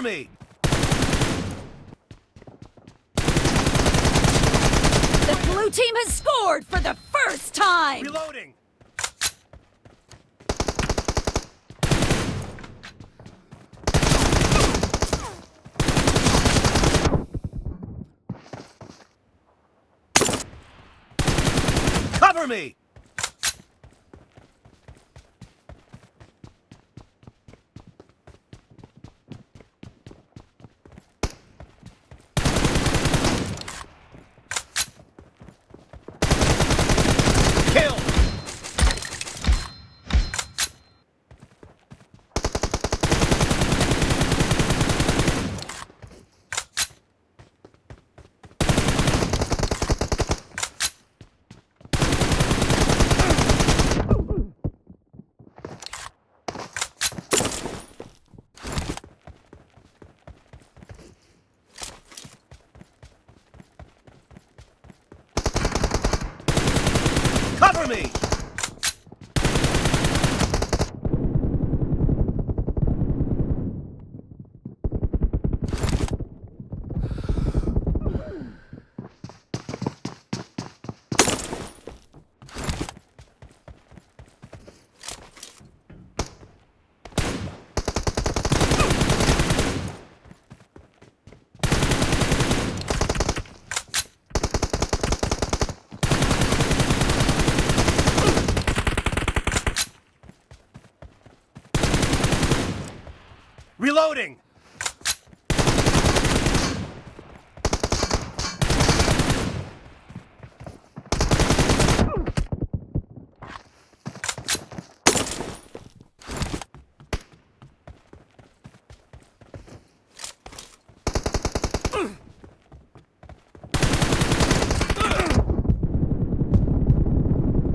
Cover me! The blue team has scored for the first time! Reloading! Cover me! Kill! Cover me! Reloading!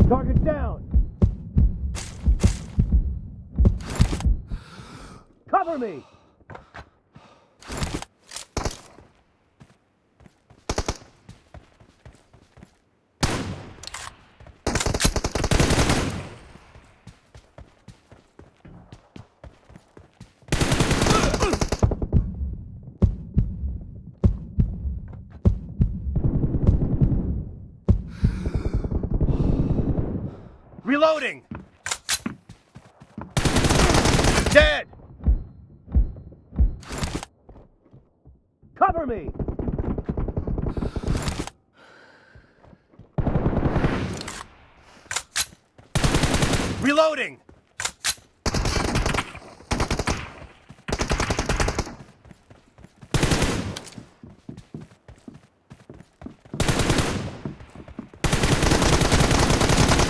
Target down! Cover me! Reloading! Dead! Cover me! Reloading!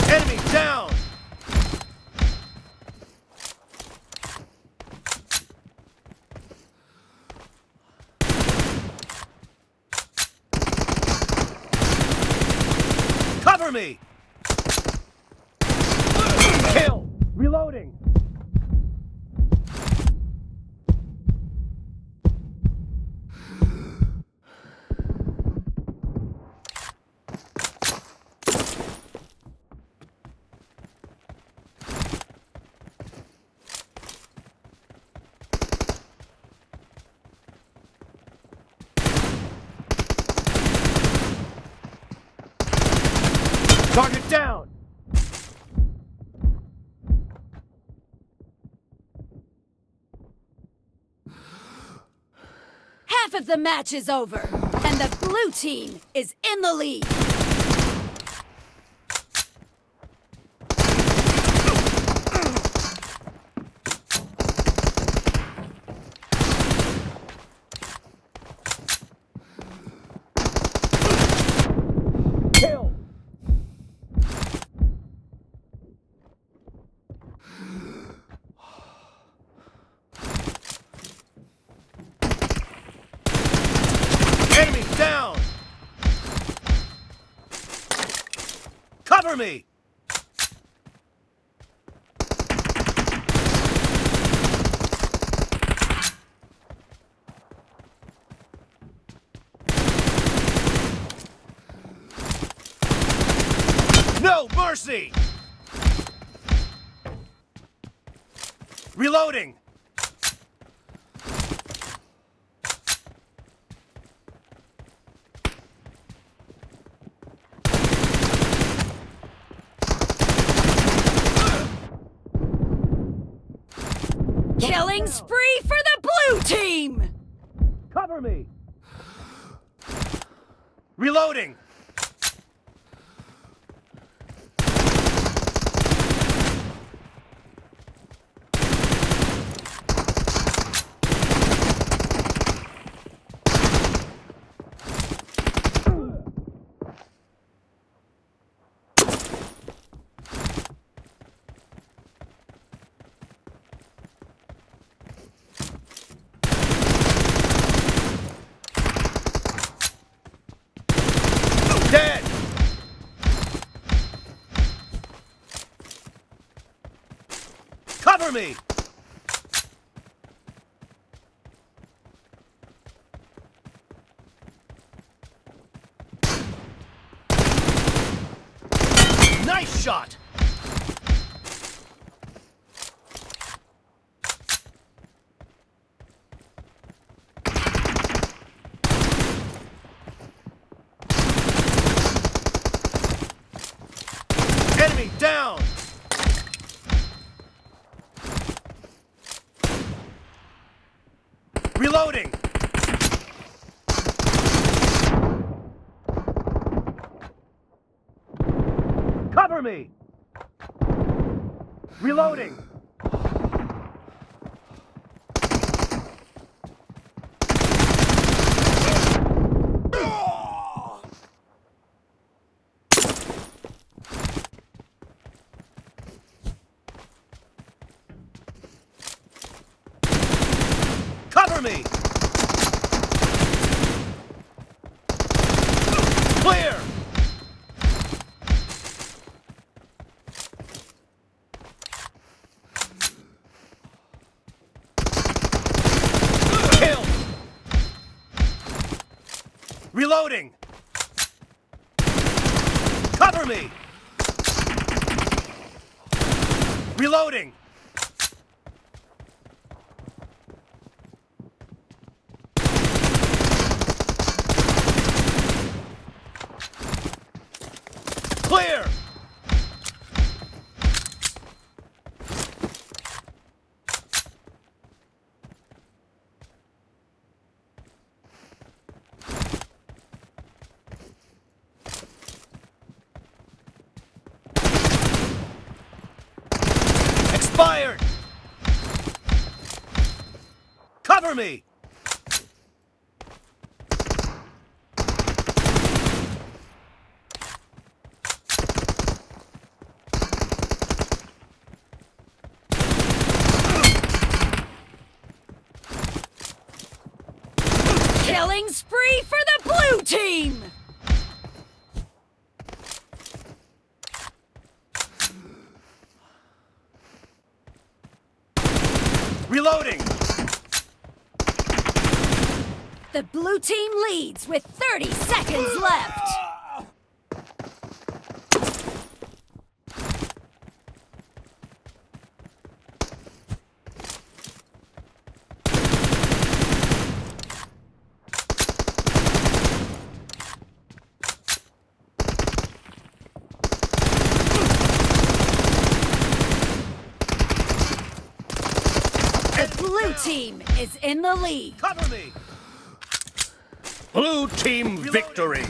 Enemy down! Cover me! Kill! Reloading! Target down! Half of the match is over, and the blue team is in the lead. Kill! Enemy down! Cover me! No mercy! Reloading! Killing spree for the blue team! Cover me! Reloading! Dead! Cover me! Nice shot! Enemy down! Reloading! Cover me! Reloading! Cover me! Clear! Kill! Reloading! Cover me! Reloading! Clear! Expired! Cover me! Killing spree for the blue team! Reloading! The blue team leads with 30 seconds left. The blue team is in the lead. Cover me! Blue team victory!